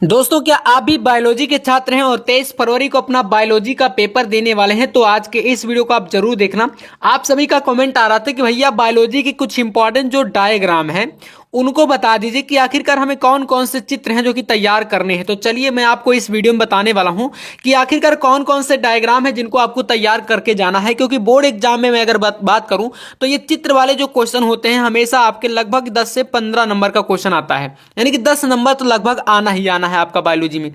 दोस्तों, क्या आप भी बायोलॉजी के छात्र हैं और 23 फरवरी को अपना बायोलॉजी का पेपर देने वाले हैं? तो आज के इस वीडियो को आप जरूर देखना। आप सभी का कमेंट आ रहा था कि भैया बायोलॉजी की कुछ इंपॉर्टेंट जो डायग्राम है उनको बता दीजिए कि आखिरकार हमें कौन कौन से चित्र हैं जो कि तैयार करने हैं। तो चलिए मैं आपको इस वीडियो में बताने वाला हूं कि आखिरकार कौन कौन से डायग्राम है जिनको आपको तैयार करके जाना है, क्योंकि बोर्ड एग्जाम में मैं अगर बात करूं तो ये चित्र वाले जो क्वेश्चन होते हैं हमेशा आपके लगभग 10 से 15 नंबर का क्वेश्चन आता है, यानी कि 10 नंबर तो लगभग आना ही आना है आपका बायोलॉजी में।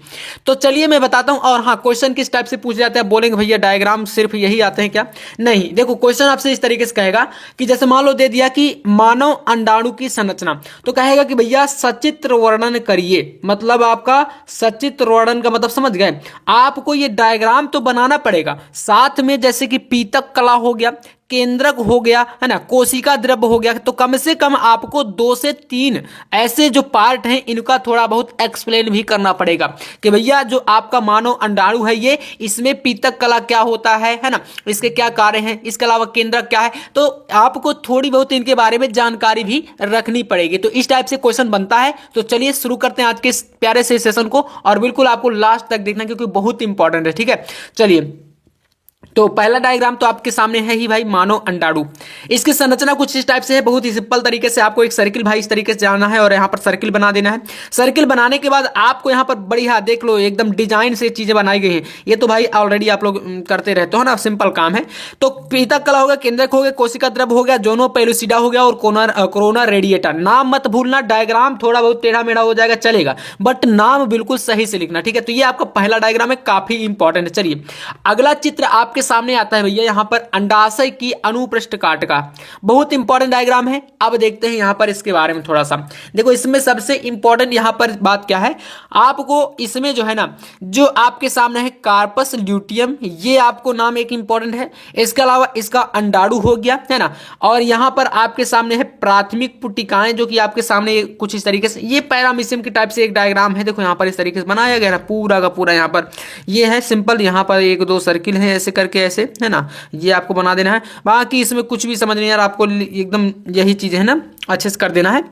तो चलिए मैं बताता हूं। और हाँ, क्वेश्चन किस टाइप से पूछे जाते हैं? बोलेंगे भैया डायग्राम सिर्फ यही आते हैं क्या? नहीं, देखो क्वेश्चन आपसे इस तरीके से कहेगा कि जैसे मान लो दे दिया कि मानव अंडाणु की संरचना, तो कहेगा कि भैया सचित्र वर्णन करिए। मतलब आपका सचित्र वर्णन का मतलब समझ गए? आपको ये डायग्राम तो बनाना पड़ेगा, साथ में जैसे कि पीतक कला हो गया, केंद्रक हो गया, है ना, कोशिका द्रव्य हो गया, तो कम से कम आपको 2 से 3 ऐसे जो पार्ट हैं इनका थोड़ा बहुत एक्सप्लेन भी करना पड़ेगा कि भैया जो आपका मानव अंडाणु है ये, इसमें पीतक कला क्या होता है ना, इसके क्या कार्य हैं, इसके अलावा केंद्रक क्या है। तो आपको थोड़ी बहुत इनके बारे में जानकारी भी रखनी पड़ेगी। तो इस टाइप से क्वेश्चन बनता है। तो चलिए शुरू करते हैं आज के इस प्यारे से सेशन को, और बिल्कुल आपको लास्ट तक देखना क्योंकि बहुत इंपॉर्टेंट है। ठीक है, चलिए। तो पहला डायग्राम तो आपके सामने है ही भाई, मानव अंडाणु। इसकी संरचना कुछ इस टाइप से है, बहुत ही सिंपल तरीके से आपको एक सर्किल भाई इस तरीके से जाना है और यहाँ पर सर्किल बना देना है। सर्किल बनाने के बाद आपको यहाँ पर बढ़िया देख लो एकदम डिजाइन से चीजें बनाई गई है। ये तो भाई ऑलरेडी आप लोग करते रहते हो ना, सिंपल काम है। तो पीतक कला हो गया, केंद्रक हो गया, कोशिका द्रव्य हो गया, जोनो पेलुसिडा हो गया और कोरोना रेडिएटर। नाम मत भूलना, डायग्राम थोड़ा बहुत टेढ़ा मेढ़ा हो जाएगा चलेगा, बट नाम बिल्कुल सही से लिखना। ठीक है, तो ये आपका पहला डायग्राम है, काफी इंपॉर्टेंट है। चलिए अगला चित्र आपके सामने आता है भैया, यहां पर अंडाशय की अनुपृष्ठ काट का। बहुत इंपॉर्टेंट डायग्राम है। अब देखते हैं यहां पर इसके बारे में थोड़ा सा। देखो इसमें सबसे इंपॉर्टेंट यहां पर बात क्या है, आपको इसमें जो है ना, जो आपके सामने है कार्पस ल्यूटियम, ये आपको नाम एक इंपॉर्टेंट है। इसके अलावा इसका अंडाणु हो गया, है ना, और यहां पर आपके सामने है प्राथमिक पुटिकाएं, जो कि आपके सामने कुछ इस तरीके से, ये पैरामीशियम की टाइप से एक डायग्राम है। देखो यहां पर इस तरीके से बनाया गया ना, पूरा का पूरा यहां पर ये है सिंपल। यहां पर 1-2 सर्किल है ऐसे करके, ऐसे है ना, ये आपको बना देना है। बाकी इसमें कुछ भी समझ नहीं यार, आपको एकदम यही चीज है ना, अच्छे से कर देना है।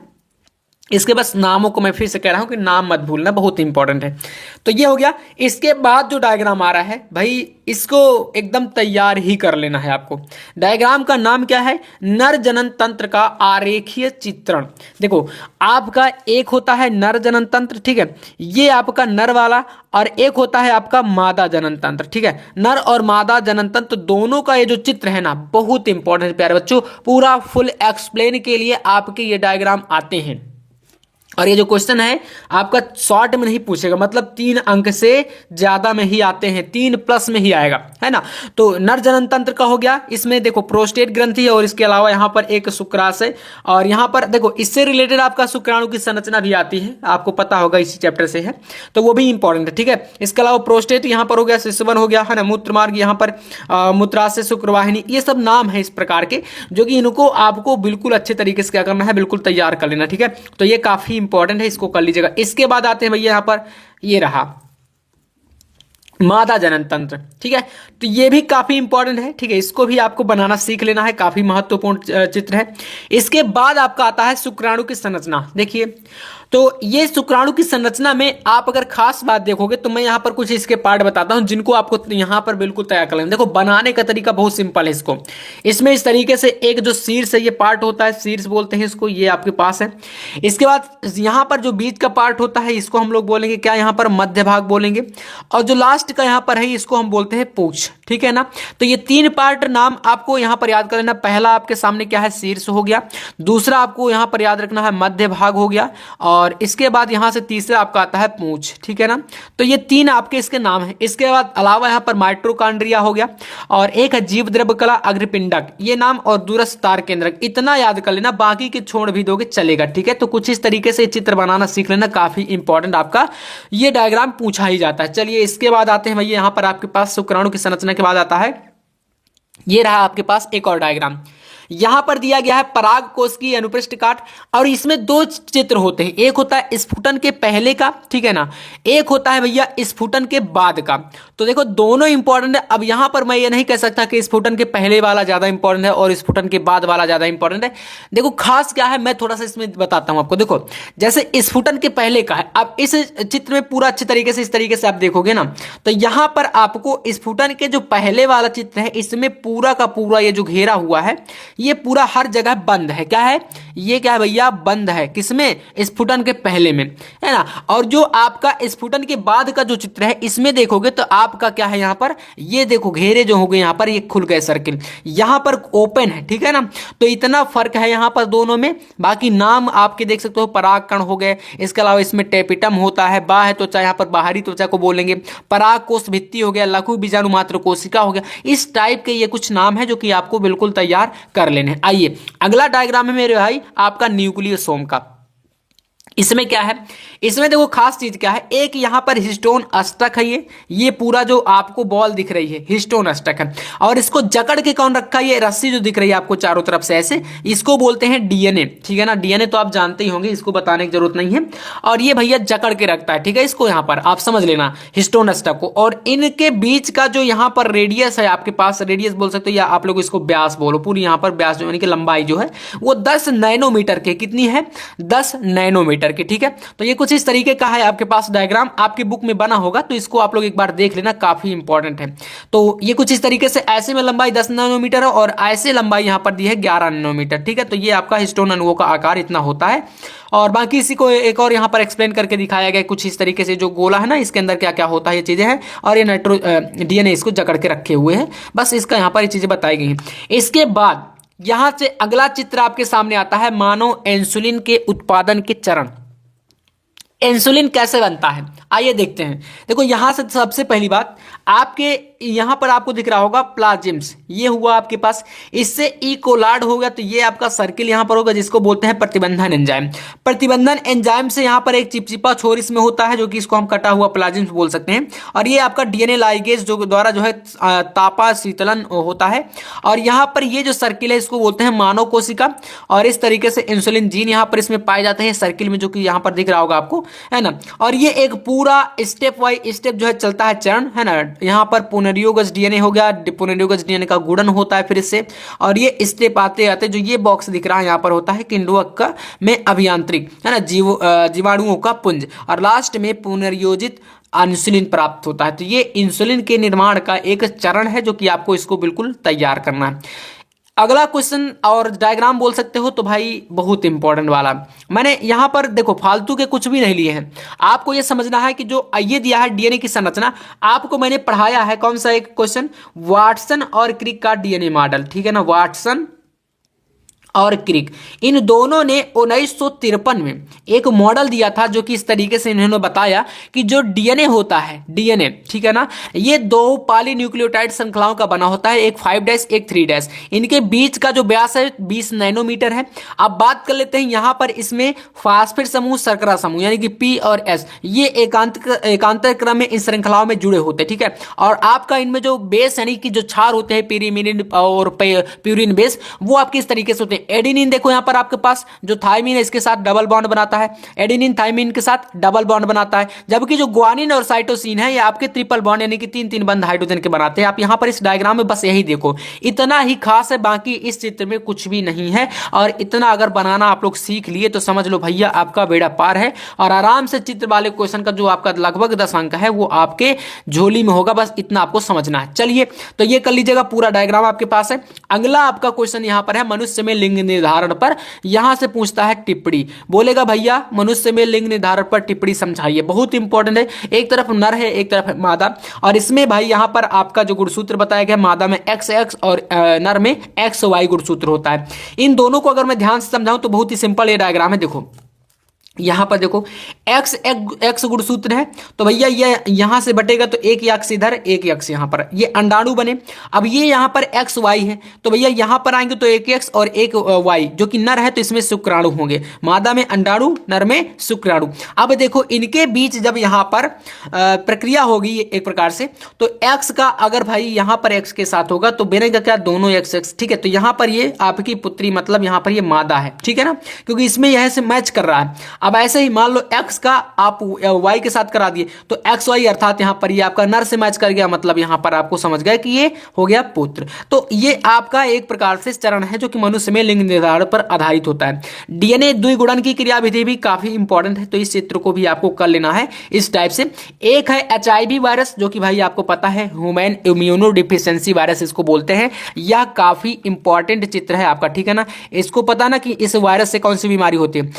इसके बस नामों को मैं फिर से कह रहा हूं कि नाम मत भूलना, बहुत इंपॉर्टेंट है। तो ये हो गया। इसके बाद जो डायग्राम आ रहा है भाई, इसको एकदम तैयार ही कर लेना है आपको। डायग्राम का नाम क्या है? नर जनन तंत्र का आरेखीय चित्रण। देखो आपका एक होता है नर जनन तंत्र, ठीक है, ये आपका नर वाला, और एक होता है आपका मादा जनन तंत्र। ठीक है, नर और मादा जनन तंत्र दोनों का ये जो चित्र है ना, बहुत इंपॉर्टेंट प्यारे बच्चों। पूरा फुल एक्सप्लेन के लिए आपके ये डायग्राम आते हैं। और ये जो क्वेश्चन है आपका शॉर्ट में नहीं पूछेगा, मतलब 3 अंक से ज्यादा में ही आते हैं, 3+ में ही आएगा, है ना। तो नर जनन तंत्र का हो गया। इसमें देखो प्रोस्टेट ग्रंथि है और इसके अलावा यहाँ पर एक शुक्राशय, और यहाँ पर देखो इससे रिलेटेड आपका शुक्राणु की संरचना भी आती है, आपको पता होगा इसी चैप्टर से है, तो वो भी इंपॉर्टेंट है। ठीक है, इसके अलावा प्रोस्टेट यहाँ पर हो गया, शिशुवन हो गया, है ना, मूत्र मार्ग यहाँ पर मूत्राशय, शुक्रवाहिनी, ये सब नाम है इस प्रकार के, जो कि इनको आपको बिल्कुल अच्छे तरीके से क्या करना है, बिल्कुल तैयार कर लेना। ठीक है, तो ये काफी इंपॉर्टेंट है, इसको कर लीजिएगा। इसके बाद आते हैं भैया यहां पर, ये रहा मादा जनन तंत्र। ठीक है, तो ये भी काफी इंपॉर्टेंट है। ठीक है, इसको भी आपको बनाना सीख लेना है, काफी महत्वपूर्ण चित्र है। इसके बाद आपका आता है शुक्राणु की संरचना। देखिए, तो ये शुक्राणु की संरचना में आप अगर खास बात देखोगे तो मैं यहां पर कुछ इसके पार्ट बताता हूं जिनको आपको यहां पर बिल्कुल तैयार कर लेना। देखो बनाने का तरीका बहुत सिंपल है इसको। इसमें इस तरीके से एक जो शीर्ष है, ये पार्ट होता है, शीर्ष बोलते हैं इसको, ये आपके पास है। इसके बाद यहां पर जो बीच का पार्ट होता है इसको हम लोग बोलेंगे क्या, यहां पर मध्य भाग बोलेंगे, और जो लास्ट का यहां पर है इसको हम बोलते हैं पूंछ। ठीक है ना, तो ये 3 पार्ट नाम आपको यहां पर याद कर लेना। पहला आपके सामने क्या है, शीर्ष हो गया। दूसरा आपको यहां पर याद रखना है मध्य भाग हो गया, और इसके बाद यहां से तीसरा आपका आता है पूंछ। ठीक है ना, तो ये 3 आपके इसके नाम है। इसके बाद अलावा यहां पर माइट्रोकांड्रिया हो गया, और एक है जीव द्रव्य कला, अग्रपिंडक, ये नाम, और दूरस्थ तार केंद्रक। इतना याद कर लेना, बाकी के छोड़ भी दोगे चलेगा। ठीक है, तो कुछ इस तरीके से चित्र बनाना सीख लेना, काफी इंपॉर्टेंट आपका ये डायग्राम पूछा ही जाता है। चलिए इसके बाद आते हैं भैया यहां पर आपके पास शुक्राणु की संरचना के बाद आता है, ये रहा आपके पास एक और डायग्राम। यहां पर दिया गया है पराग कोश की अनुपृष्ठ काट, और इसमें दो चित्र होते हैं, एक होता है स्फुटन के पहले का, ठीक है ना, एक होता है भैया स्फुटन के बाद का। तो देखो दोनों इंपॉर्टेंट है। अब यहां पर मैं ये नहीं कह सकता कि स्फुटन के पहले वाला ज्यादा इंपॉर्टेंट है और स्फुटन के बाद वाला ज्यादा इंपॉर्टेंट है। देखो खास क्या है मैं थोड़ा सा इसमें बताता हूं आपको। देखो जैसे स्फुटन के पहले का है, अब इस चित्र में पूरा अच्छे तरीके से इस तरीके से आप देखोगे ना, तो यहां पर आपको स्फुटन के जो पहले वाला चित्र है इसमें पूरा का पूरा ये जो घेरा हुआ है ये पूरा हर जगह बंद है। क्या है ये, क्या है भैया, बंद है। किसमें? स्फुटन के पहले में, है ना। और जो आपका स्फुटन के बाद का जो चित्र है इसमें देखोगे तो आपका क्या है, यहां पर ये देखो घेरे जो हो गए, यहां पर ये खुल गए सर्किल, यहां पर ओपन है, ठीक है ना। तो इतना फर्क है यहां पर दोनों में। बाकी नाम आपके देख सकते हो, परागकण हो गए, इसके अलावा इसमें टेपिटम होता है, बाह्य त्वचा, यहां पर बाहरी त्वचा को बोलेंगे, पराग कोश भित्ति हो गया, लघु बीजाणु मात्र कोशिका हो गया। इस टाइप के ये कुछ नाम है जो कि आपको बिल्कुल तैयार कर लेने हैं। आइए अगला डायग्राम है मेरे भाई आपका न्यूक्लियोसोम का। इसमें क्या है, इसमें देखो खास चीज क्या है, एक यहां पर हिस्टोन अष्टक है, ये पूरा जो आपको बॉल दिख रही है हिस्टोन अष्टक है, और इसको जकड़ के कौन रखा है, ये रस्सी जो दिख रही है आपको चारों तरफ से ऐसे, इसको बोलते हैं डीएनए, ठीक है ना। डीएनए तो आप जानते ही होंगे, इसको बताने की जरूरत नहीं है। और ये भैया जकड़ के रखता है, ठीक है, इसको यहां पर आप समझ लेना हिस्टोन अष्टक को। और इनके बीच का जो यहां पर रेडियस है आपके पास, रेडियस बोल सकते हो या आप लोग इसको व्यास बोलो, पूरी यहां पर व्यास जो यानी कि लंबाई जो है वो 10 नैनोमीटर के, कितनी है, 10 नैनोमीटर की, ठीक है। तो ये कुछ इस तरीके का है आपके पास डायग्राम, आपकी बुक में बना होगा तो इसको आप लोग एक बार देख लेना, काफी इंपॉर्टेंट है। तो ये कुछ इस तरीके से, ऐसे में लंबाई 10 नैनोमीटर है और ऐसे लंबाई यहां पर दी है 11 नैनोमीटर, ठीक है। तो ये आपका हिस्टोन अणुओं का आकार इतना होता है। और बाकी इसी को एक और यहां पर एक्सप्लेन करके दिखाया गया कुछ इस तरीके से, जो गोला है ना इसके अंदर क्या क्या होता है ये चीजें हैं, और ये डीएनए इसको जकड़ के रखे हुए हैं, बस इसका यहां पर ये चीजें बताई गई हैं। इसके बाद यहां से अगला चित्र आपके सामने आता है मानव इंसुलिन के उत्पादन के चरण। इंसुलिन कैसे बनता है आइए देखते हैं। देखो यहां से सबसे पहली बात, आपके यहां पर आपको दिख रहा होगा प्लाज्मिस, ये हुआ आपके पास, इससे ई कोलार्ड हो गया, तो ये आपका सर्किल यहां पर होगा जिसको बोलते हैं प्रतिबंधन एंजाइम। प्रतिबंधन एंजाइम से यहां पर एक चिपचिपा छोर इसमें होता है जो कि इसको हम कटा हुआ प्लाज्मिस बोल सकते हैं। और ये आपका डीएनए लाइगेज जो द्वारा जो है तापा शीतलन होता है। और यहां पर ये जो सर्किल है इसको बोलते हैं मानव कोशिका। और इस तरीके से इंसुलिन जीन यहां पर इसमें पाए जाते हैं सर्किल में, जो कि यहां पर दिख रहा होगा आपको, है ना। और ये एक पूरा स्टेप बाय स्टेप जो है चलता है चरण, है ना। यहां पर पुनर्योगज डीएनए हो गया, पुनर्योगज डीएनए का गुणन होता है फिर इससे, और ये स्टेप आते आते जो ये बॉक्स दिख रहा है यहां पर होता है किण्वक का में अभियांत्रिक, है ना, जीवाणुओं का पुंज, और लास्ट में पुनर्योजित इंसुलिन प्राप्त होता है। तो ये इंसुलिन के निर्माण का एक चरण है जो कि आपको इसको बिल्कुल तैयार करना है। अगला क्वेश्चन और डायग्राम बोल सकते हो तो भाई बहुत इंपॉर्टेंट वाला, मैंने यहां पर देखो फालतू के कुछ भी नहीं लिए हैं। आपको यह समझना है कि जो ये दिया है डीएनए की संरचना, आपको मैंने पढ़ाया है कौन सा एक क्वेश्चन, वाटसन और क्रिक का डीएनए मॉडल, ठीक है ना। वाटसन और क्रिक इन दोनों ने 1953 में एक मॉडल दिया था जो कि इस तरीके से इन्होंने बताया कि जो डीएनए होता है, डीएनए, ठीक है ना, ये दो पॉलीन्यूक्लियोटाइड श्रृंखलाओं का बना होता है, एक 5' एक 3'। इनके बीच का जो व्यास है 20 नैनोमीटर है। अब बात कर लेते हैं यहां पर इसमें फास्फेट समूह, शर्करा समूह यानी कि पी और एस, ये एकांतर क्रम में इन श्रृंखलाओं में जुड़े होते हैं, ठीक है। और आपका इनमें जो बेस यानी कि जो क्षार होते हैं pyrimidine और प्यूरिन बेस, वो आपके इस तरीके से होते हैं। एडेनिन देखो यहां पर आपके पास जो थाइमिन है इसके साथ डबल बॉन्ड बनाता है, एडेनिन थाइमिन के साथ डबल बॉन्ड बनाता है, जबकि जो ग्वानिन और साइटोसिन है ये आपके ट्रिपल बॉन्ड यानी कि 3-3 बंध हाइड्रोजन के बनाते हैं। आप यहां पर इस डायग्राम में बस यही देखो, इतना ही खास है, बाकी इस चित्र में कुछ भी नहीं है। और इतना अगर बनाना आप लोग सीख लिए तो समझ लो भैया आपका बेड़ा पार है, और आराम से चित्र वाले क्वेश्चन का जो आपका लगभग 10 अंक है वो आपके झोली में होगा, बस इतना आपको समझना है। चलिए तो ये कर लीजिएगा, पूरा डायग्राम आपके पास है। अगला आपका क्वेश्चन यहां पर है मनुष्य में लिंग निर्धारण पर, यहां से पूछता है टिप्पणी, बोलेगा भैया मनुष्य में लिंग निर्धारण पर टिप्पणी समझाइए। बहुत इंपॉर्टेंट है, एक तरफ नर है एक तरफ मादा, और इसमें भाई यहां पर आपका जो गुणसूत्र बताया गया, मादा में XX और नर में XY गुणसूत्र होता है। इन दोनों को अगर मैं ध्यान से समझाऊं तो बहुत ही सिंपल ये डायग्राम है। देखो यहाँ पर देखो एक्स एक्स गुणसूत्र है, तो भैया ये यहाँ से बटेगा तो एक यक्ष इधर एक यक्ष यहाँ पर, ये अंडाणु बने। अब ये यहाँ पर एक्स वाई है, तो भैया यहाँ पर आएंगे तो एक एक्स और एक वाई, जो कि नर है तो इसमें शुक्राणु होंगे, मादा में अंडाणु नर में शुक्राणु। अब देखो इनके बीच जब यहाँ पर प्रक्रिया होगी एक प्रकार से, तो एक्स का अगर भाई यहाँ पर एक्स के साथ होगा तो बनेगा क्या, दोनों एक्स एक्स, ठीक है। तो यहाँ पर ये आपकी पुत्री मतलब यहाँ पर ये मादा है, ठीक है ना, क्योंकि इसमें यह से मैच कर रहा है। अब ऐसे ही मान लो x का आप y के साथ करा दिए तो एक्स वाई अर्थात यहां पर ये आपका नर से मैच कर गया, मतलब यहां पर आपको समझ गए कि ये हो गया पुत्र। तो ये आपका एक प्रकार से चरण है जो कि मनुष्य में लिंग निर्धारण पर आधारित होता है। डीएनए द्विगुणन की क्रियाविधि भी काफी इंपॉर्टेंट है, तो इस चित्र को भी आपको कर लेना है इस टाइप से। एक है HIV वायरस, जो कि भाई आपको पता है ह्यूमन इम्यूनो डिफिशियंसी वायरस इसको बोलते हैं। यह काफी इंपॉर्टेंट चित्र है आपका, ठीक है ना। इसको पता ना कि इस वायरस से कौन सी बीमारी होती है,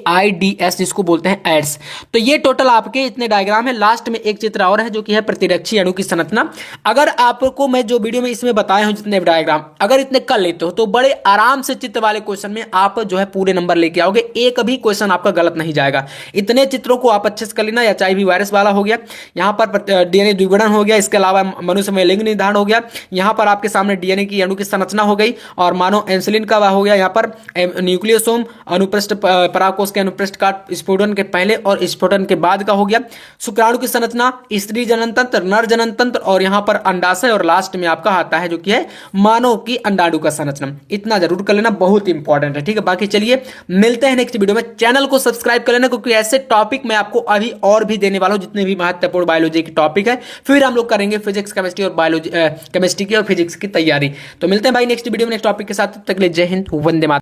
AIDS जिसको बोलते हैं एड्स। तो ये टोटल आपके इतने डायग्राम है। लास्ट में एक चित्र और है जो कि है प्रतिरक्षी अणु की संरचना। अगर आपको मैं जो वीडियो में इसमें बताया हूं जितने डायग्राम अगर इतने कर लेते हो तो बड़े आराम से चित्र वाले क्वेश्चन में आप जो है पूरे नंबर लेके आओगे, एक भी क्वेश्चन आपका गलत नहीं जाएगा। इतने चित्रों को आप अच्छे से कर लेना। HIV वायरस वाला हो गया, यहाँ पर डीएनए द्विगुणन हो गया, इसके अलावा मनुष्य में लिंग निर्धारण हो गया, यहाँ पर आपके सामने डीएनए की अणु की संरचना हो गई, और मानो इंसुलिन का हो गया, यहाँ पर न्यूक्लियोसोम अनुपृष्ठ परागकोश के अनुपृष्ठ का स्फोटन के पहले और स्फोटन के बाद का हो गया, शुक्राणु की संरचना, स्त्री जनन तंत्र, नर जनन तंत्र, और यहां पर अंडाशय, और लास्ट में आपका आता है जो कि है मानव की अंडाणु का संरचना। इतना जरूर कर लेना, बहुत इंपॉर्टेंट है, ठीक है। बाकी चलिए मिलते हैं नेक्स्ट वीडियो में। चैनल को सब्सक्राइब कर लेना, क्योंकि ऐसे टॉपिक मैं आपको अभी और भी देने वाला हूं, जितने भी महत्वपूर्ण बायोलॉजी के टॉपिक है। फिर हम लोग करेंगे फिजिक्स केमिस्ट्री और बायोलॉजी केमिस्ट्री की और फिजिक्स की तैयारी। तो मिलते हैं भाई नेक्स्ट वीडियो में नेक्स्ट टॉपिक के साथ। तब तक के लिए जय हिंद, वंदे मातरम।